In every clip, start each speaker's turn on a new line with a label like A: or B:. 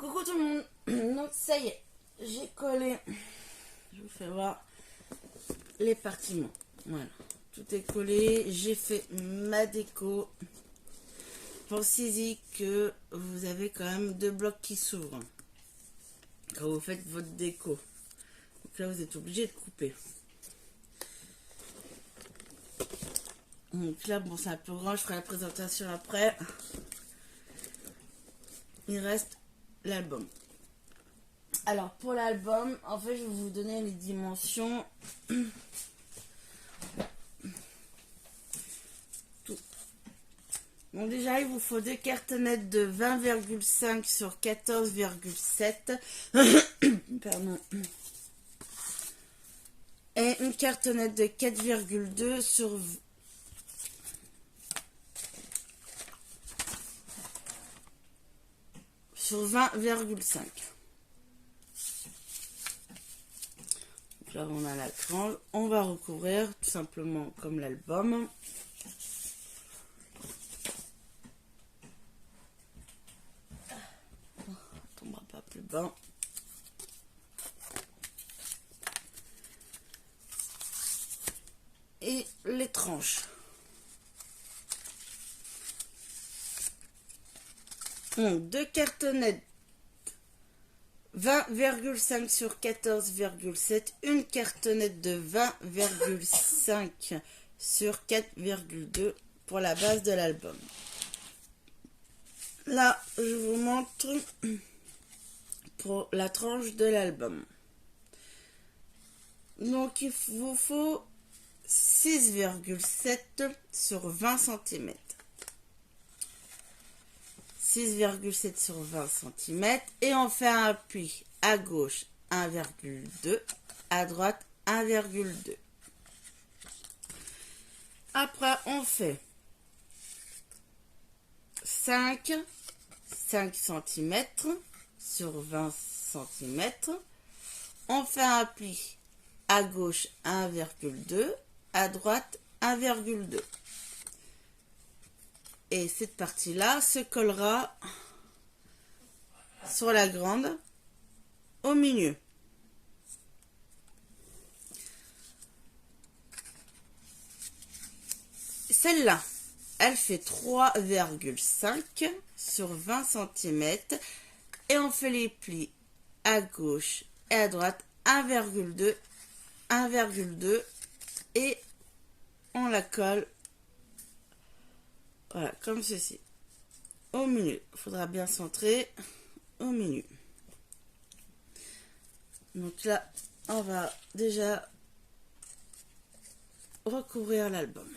A: Coucou tout le monde. Donc ça y est, j'ai collé. Je vous fais voir les partiments. Voilà, tout est collé. J'ai fait ma déco. Pensez-y que vous avez quand même deux blocs qui s'ouvrent quand vous faites votre déco. Donc là, vous êtes obligé de couper. Donc là, bon, c'est un peu grand. Je ferai la présentation après. Il reste l'album. Alors, pour l'album, en fait, je vais vous donner les dimensions. Tout. Bon, déjà, il vous faut deux cartonnettes de 20,5 sur 14,7. Pardon. Et une cartonnette de 4,2 sur 20,5. Là, on a la tranche. On va recouvrir tout simplement comme l'album. On ne tombera pas plus bas. Et les tranches. Donc, deux cartonnettes 20,5 sur 14,7, une cartonnette de 20,5 sur 4,2 pour la base de l'album. Là, je vous montre pour la tranche de l'album. Donc, il vous faut 6,7 sur 20 cm. 6,7 sur 20 cm et on fait un appui à gauche 1,2, à droite 1,2. Après on fait 5 cm sur 20 cm. On fait un appui à gauche 1,2, à droite 1,2. Et cette partie-là se collera sur la grande au milieu. Celle-là, elle fait 3,5 sur 20 cm. Et on fait les plis à gauche et à droite 1,2, 1,2. Et on la colle. Voilà, comme ceci. Au milieu. Il faudra bien centrer au milieu. Donc là, on va déjà recouvrir l'album.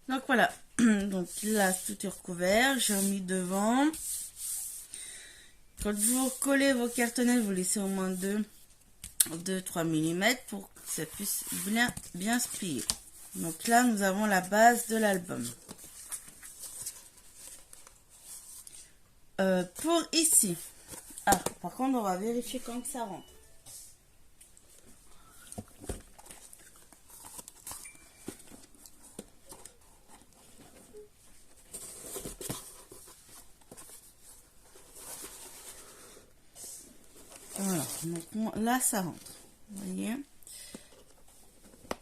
A: Donc voilà, donc là tout est recouvert, j'ai remis devant. Quand vous recollez vos cartonnettes, vous laissez au moins 2-3 mm pour que ça puisse bien se plier. Donc là nous avons la base de l'album. Pour ici, par contre on va vérifier quand ça rentre. là, ça rentre. Vous voyez?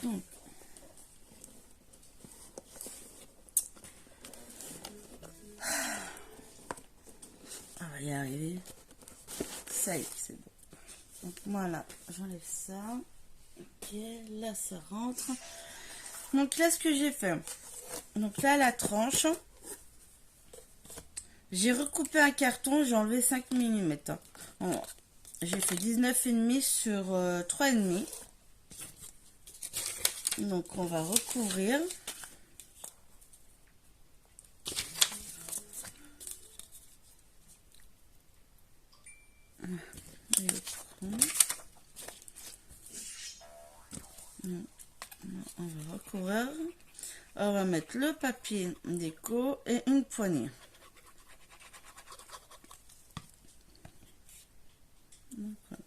A: Donc, on va y arriver. Ça y est, c'est bon. Donc voilà, j'enlève ça. Ok, là ça rentre. Donc là, ce que j'ai fait. Donc là, la tranche. J'ai recoupé un carton, j'ai enlevé 5 mm. Bon, j'ai fait 19,5 sur 3,5. Donc on va recouvrir. On va recouvrir. On va mettre le papier déco et une poignée. Donc, voilà.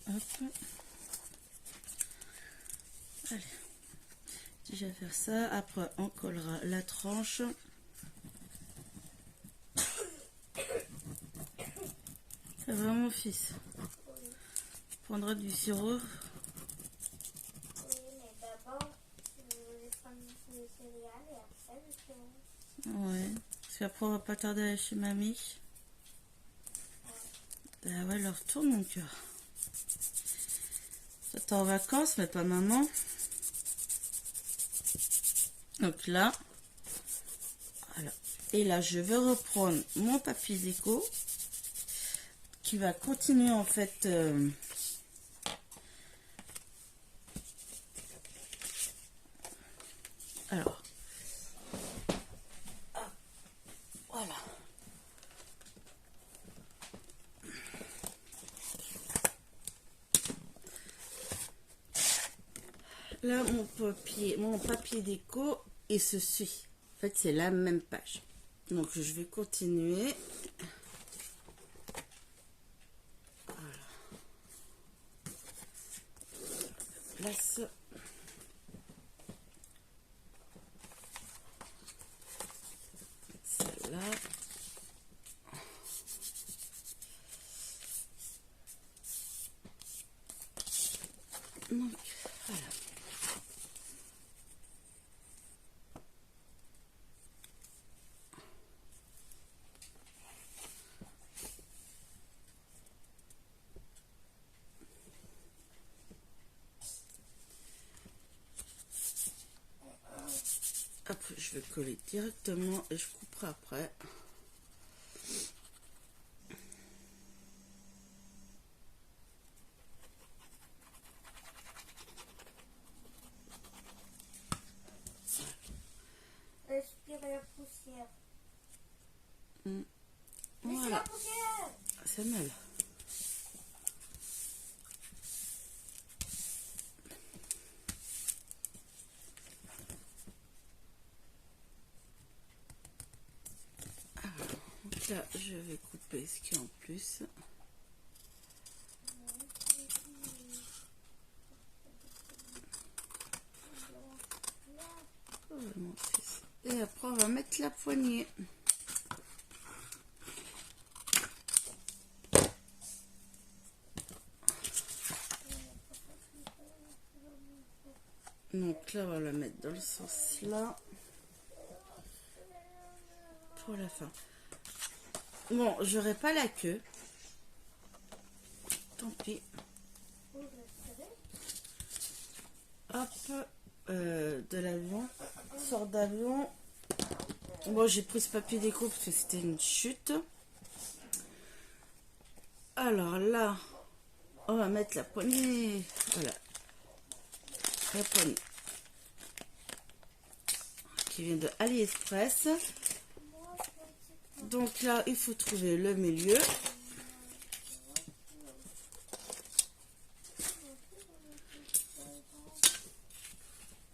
A: Hop. Allez, déjà faire ça. Après, on collera la tranche. Ça va, mon fils? Tu prendras du sirop.
B: Oui, mais d'abord, je voulais prendre des céréales et après le sirop.
A: Ouais. Parce qu'après, on va pas tarder à aller chez mamie. Ah ouais, leur retourne mon cœur. Ça t'es en vacances, mais pas maman. Donc là, voilà. Et là, je vais reprendre mon papier déco qui va continuer en fait. Alors, voilà. Là, mon papier déco, il se suit. En fait, c'est la même page. Donc, je vais continuer. Voilà. Place. Celle-là. Donc, voilà. Après, je vais coller directement et je couperai après.
B: Respirer la poussière.
A: Mmh.
B: Mais
A: Voilà.
B: c'est la poussière.
A: C'est mal. Alors, donc là, je vais couper ce qui est en plus. Et après, on va mettre la poignée. Donc là, on va la mettre dans le sens là. Pour la fin. Bon, j'aurai pas la queue. Tant pis. Hop. De l'avion. Sort d'avion. Bon, j'ai pris ce papier déco parce que c'était une chute. Alors là, on va mettre la poignée. Voilà, la poignée qui vient de AliExpress. Donc là, il faut trouver le milieu.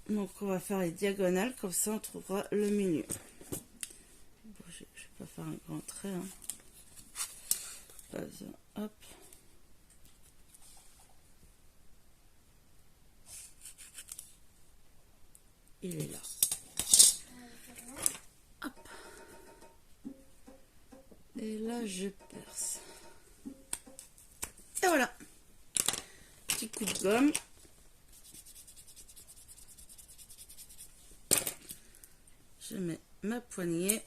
A: Donc on va faire les diagonales, comme ça on trouvera le milieu. Bon, je ne vais pas faire un grand trait. Hein. Pas, hop. Il est là. Hop. Et là je perce. Et voilà. Petit coup de gomme. Je mets ma poignée.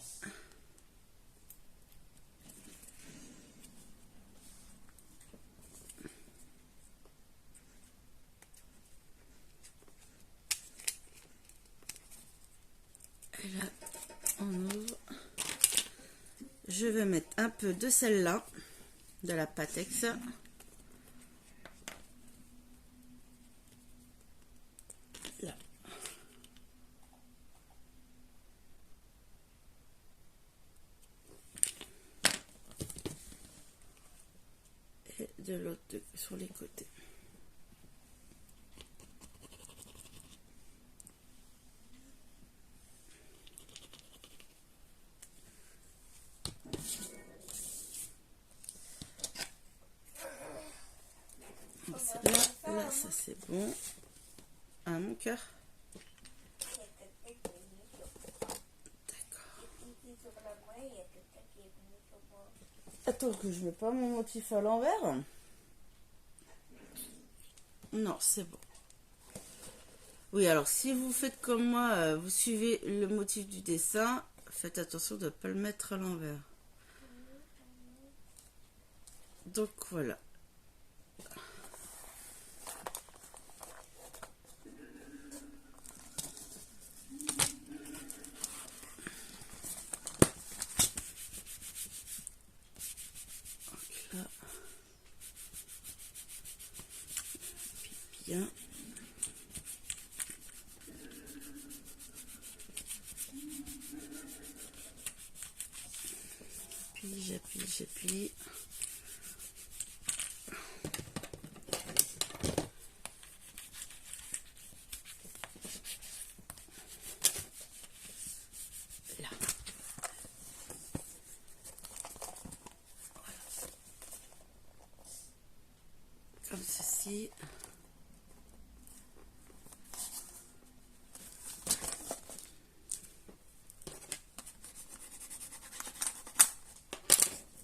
A: Et là, on ouvre. Je vais mettre un peu de celle-là, de la Patex. Là. Et de l'autre sur les côtés. Là, ça c'est bon. Ah, mon cœur. D'accord. Attends que je mets pas mon motif à l'envers. Non, c'est bon. Oui, alors si vous faites comme moi, vous suivez le motif du dessin, faites attention de ne pas le mettre à l'envers. Donc voilà. Donc là. Puis bien. J'appuie. Là. Voilà. Comme ceci.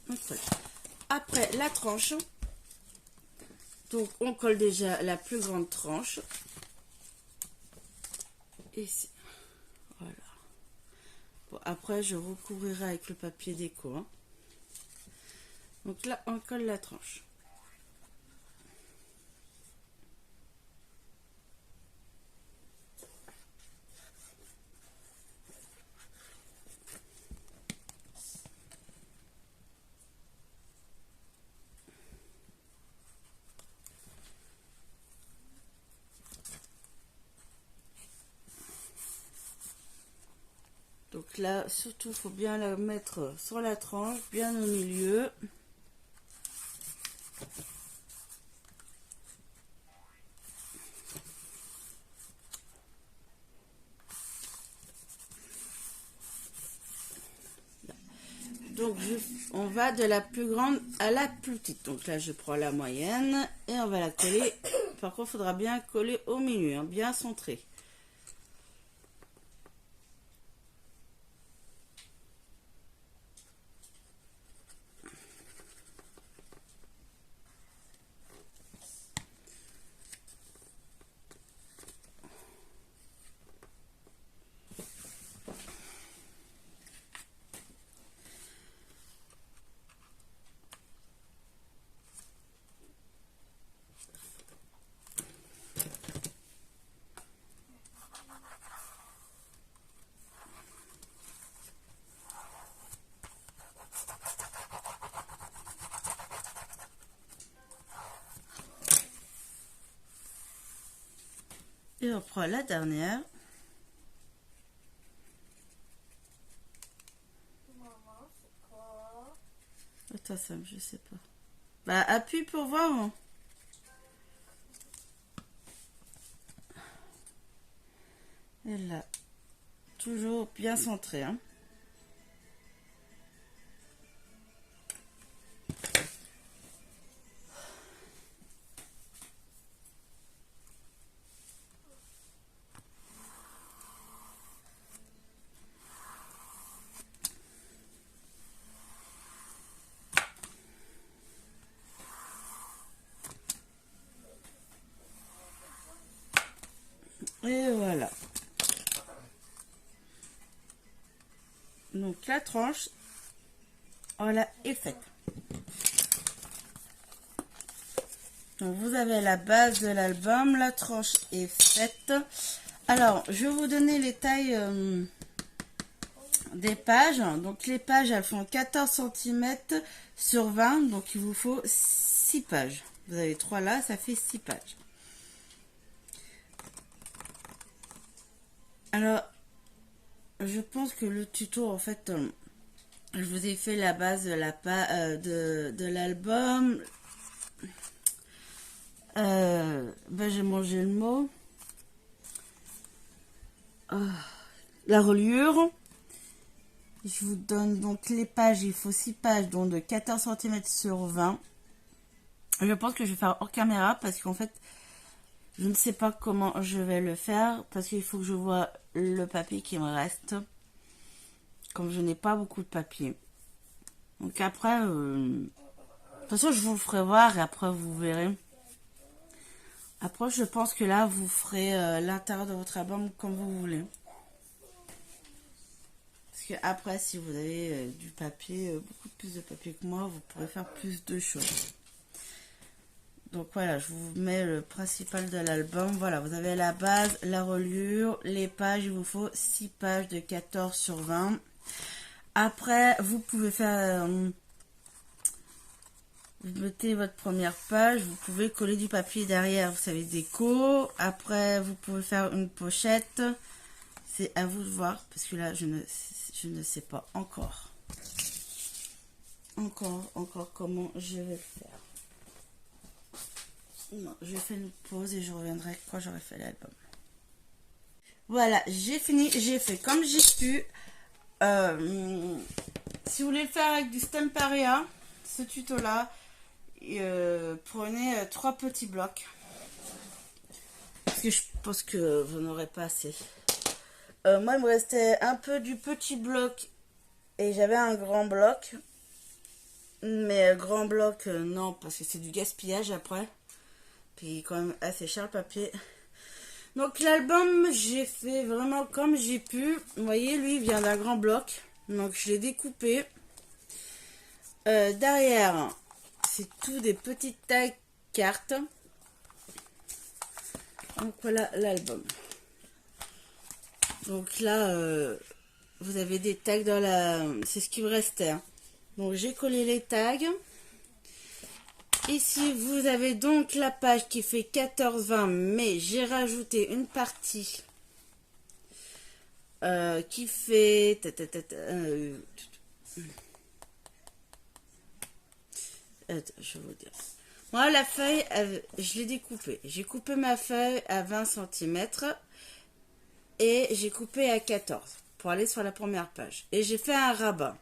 A: Voilà. Après la tranche, donc on colle déjà la plus grande tranche ici. Voilà. Bon, après je recouvrirai avec le papier déco. Hein. Donc là on colle la tranche. Donc là, surtout, il faut bien la mettre sur la tranche, bien au milieu. Donc, on va de la plus grande à la plus petite. Donc là, je prends la moyenne et on va la coller. Par contre, il faudra bien coller au milieu, hein, bien centré. Et on prend la dernière.
B: Maman, c'est quoi?
A: Attends, Sam, je sais pas. Bah, appuie pour voir. Hein. Et là, toujours bien centré. Hein. Et voilà. Donc la tranche, voilà, est faite. Donc vous avez la base de l'album, la tranche est faite. Alors, je vais vous donner les tailles des pages. Donc les pages, elles font 14 cm sur 20, donc il vous faut 6 pages. Vous avez 3 là, ça fait 6 pages. Alors, je pense que le tuto, en fait, je vous ai fait la base de l'album. Ben, j'ai mangé le mot. La reliure. Je vous donne donc les pages. Il faut 6 pages, donc de 14 cm sur 20. Je pense que je vais faire hors caméra parce qu'en fait, je ne sais pas comment je vais le faire parce qu'il faut que je vois le papier qui me reste. Comme je n'ai pas beaucoup de papier. Donc après, de toute façon, je vous le ferai voir et après, vous verrez. Après, je pense que là, vous ferez l'intérieur de votre album comme vous voulez. Parce que après, si vous avez du papier, beaucoup plus de papier que moi, vous pourrez faire plus de choses. Donc voilà, je vous mets le principal de l'album. Voilà, vous avez la base, la reliure, les pages. Il vous faut 6 pages de 14 sur 20. Après, vous pouvez faire... vous mettez votre première page, vous pouvez coller du papier derrière, vous savez, déco. Après, vous pouvez faire une pochette. C'est à vous de voir, parce que là, je ne sais pas encore. Encore comment je vais le faire. Non, je fais une pause et je reviendrai quand j'aurai fait l'album. Voilà, j'ai fini, j'ai fait comme j'ai pu. Si vous voulez le faire avec du Stamperia, ce tuto-là, prenez 3 petits blocs. Parce que je pense que vous n'aurez pas assez. Moi, il me restait un peu du petit bloc et j'avais un grand bloc. Mais grand bloc, non, parce que c'est du gaspillage après. Puis quand même assez cher le papier. Donc l'album, j'ai fait vraiment comme j'ai pu. Vous voyez, lui, il vient d'un grand bloc. Donc je l'ai découpé. Derrière, c'est tout des petites tailles cartes. Donc voilà l'album. Donc là, vous avez des tags dans la... C'est ce qui me restait. Hein. Donc j'ai collé les tags. Ici, vous avez donc la page qui fait 14-20, mais j'ai rajouté une partie qui fait... je vais vous dire. Moi, la feuille, je l'ai découpée. J'ai coupé ma feuille à 20 cm et j'ai coupé à 14 pour aller sur la première page. Et j'ai fait un rabat.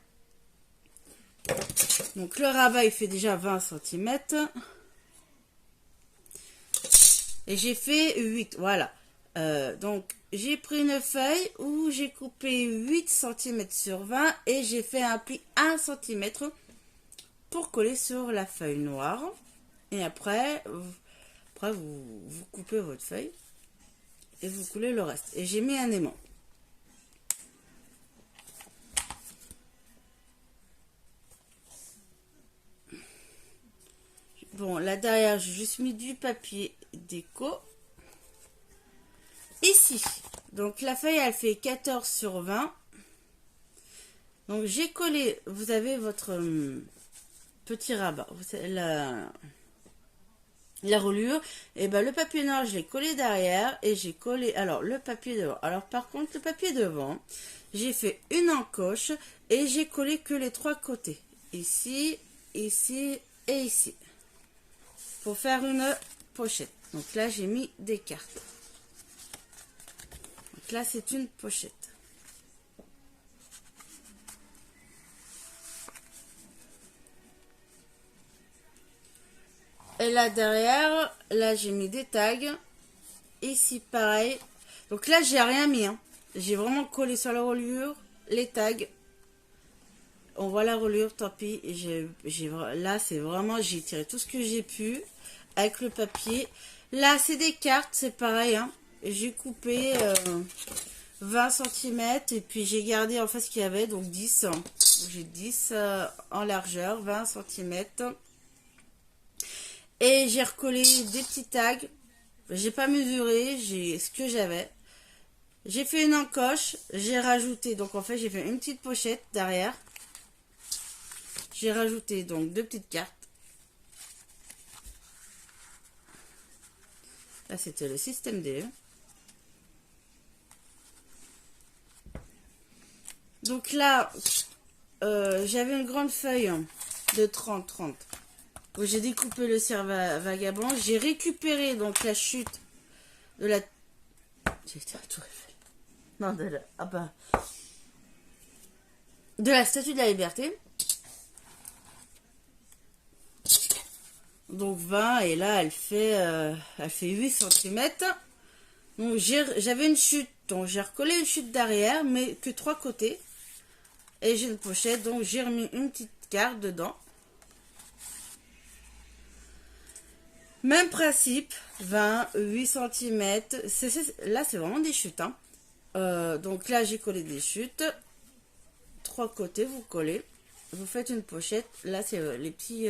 A: Donc le rabat il fait déjà 20 cm et j'ai fait 8, voilà. Donc j'ai pris une feuille où j'ai coupé 8 cm sur 20 et j'ai fait un pli 1 cm pour coller sur la feuille noire. Et après vous coupez votre feuille et vous coulez le reste. Et j'ai mis un aimant. Bon, là derrière, j'ai juste mis du papier déco. Ici, donc la feuille, elle fait 14 sur 20. Donc j'ai collé, vous avez votre petit rabat. la reliure, et ben le papier noir je l'ai collé derrière et j'ai collé alors le papier devant. Alors par contre le papier devant, j'ai fait une encoche et j'ai collé que les 3 côtés, ici, ici et ici, pour faire une pochette. Donc là j'ai mis des cartes. Donc là c'est une pochette. Et là derrière, là j'ai mis des tags. Ici pareil. Donc là j'ai rien mis. Hein. J'ai vraiment collé sur la reliure les tags. On voit la reliure, tant pis. Là c'est vraiment, j'ai tiré tout ce que j'ai pu avec le papier. Là c'est des cartes, c'est pareil. Hein. J'ai coupé 20 cm et puis j'ai gardé en fait ce qu'il y avait, donc 10. J'ai 10 en largeur, 20 cm. Et j'ai recollé des petits tags. J'ai pas mesuré, j'ai ce que j'avais. J'ai fait une encoche, j'ai rajouté, donc en fait j'ai fait une petite pochette derrière. J'ai rajouté donc 2 petites cartes. Là c'était le système D. Donc là, j'avais une grande feuille de 30-30. Où j'ai découpé le cerf vagabond. J'ai récupéré donc la chute de la... J'ai été à la Tour Eiffel. Non, de la... Ah bah... De la Statue de la Liberté. Donc 20 et là elle fait 8 cm. Donc j'avais une chute. Donc j'ai recollé une chute derrière mais que 3 côtés. Et j'ai une pochette. Donc j'ai remis une petite carte dedans. Même principe, 20, 8 cm. Là, c'est vraiment des chutes. Hein. Donc là, j'ai collé des chutes. 3 côtés, vous collez. Vous faites une pochette. Là, c'est les petits...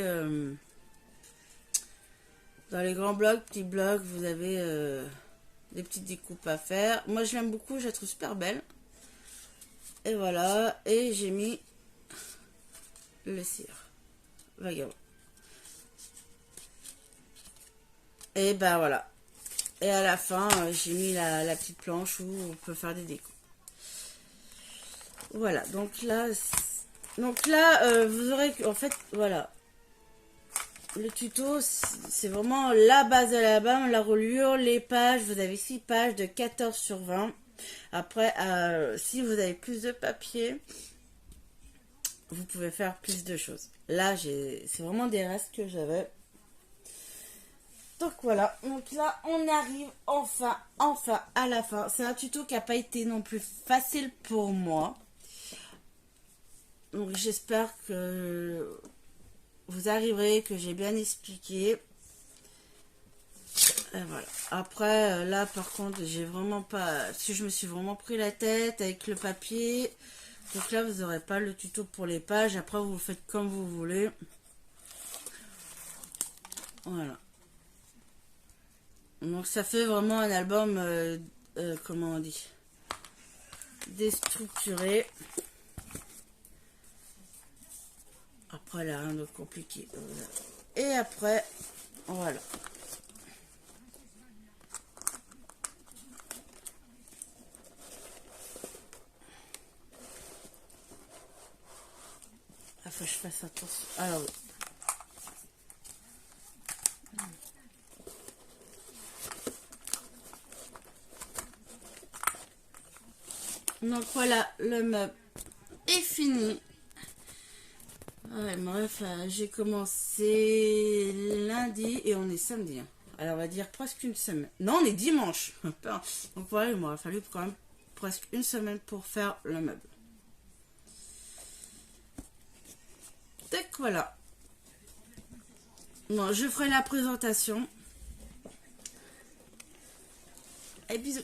A: dans les grands blocs, petits blocs, vous avez des petites découpes à faire. Moi, je l'aime beaucoup. Je la trouve super belle. Et voilà. Et j'ai mis le cire. Vagabond. Et ben voilà. Et à la fin, j'ai mis la petite planche où on peut faire des décos. Voilà, donc là, vous aurez, en fait, voilà. Le tuto, c'est vraiment la base de la base, la reliure, les pages. Vous avez 6 pages de 14 sur 20. Après, si vous avez plus de papier, vous pouvez faire plus de choses. Là, c'est vraiment des restes que j'avais. Donc voilà, donc là on arrive enfin à la fin. C'est un tuto qui n'a pas été non plus facile pour moi. Donc j'espère que vous arriverez, que j'ai bien expliqué. Et voilà. Après là par contre j'ai vraiment pas... Parce que je me suis vraiment pris la tête avec le papier. Donc là vous n'aurez pas le tuto pour les pages. Après vous faites comme vous voulez. Voilà. Donc ça fait vraiment un album, comment on dit, déstructuré. Après là, rien de compliqué. Et après, voilà. Il faut que je fasse attention. Alors oui. Donc voilà, le meuble est fini. Ouais, bref, j'ai commencé lundi et on est samedi. Hein. Alors on va dire presque une semaine. Non, on est dimanche. Donc voilà, il m'aura fallu quand même presque une semaine pour faire le meuble. Donc voilà. Bon, je ferai la présentation. Et bisous.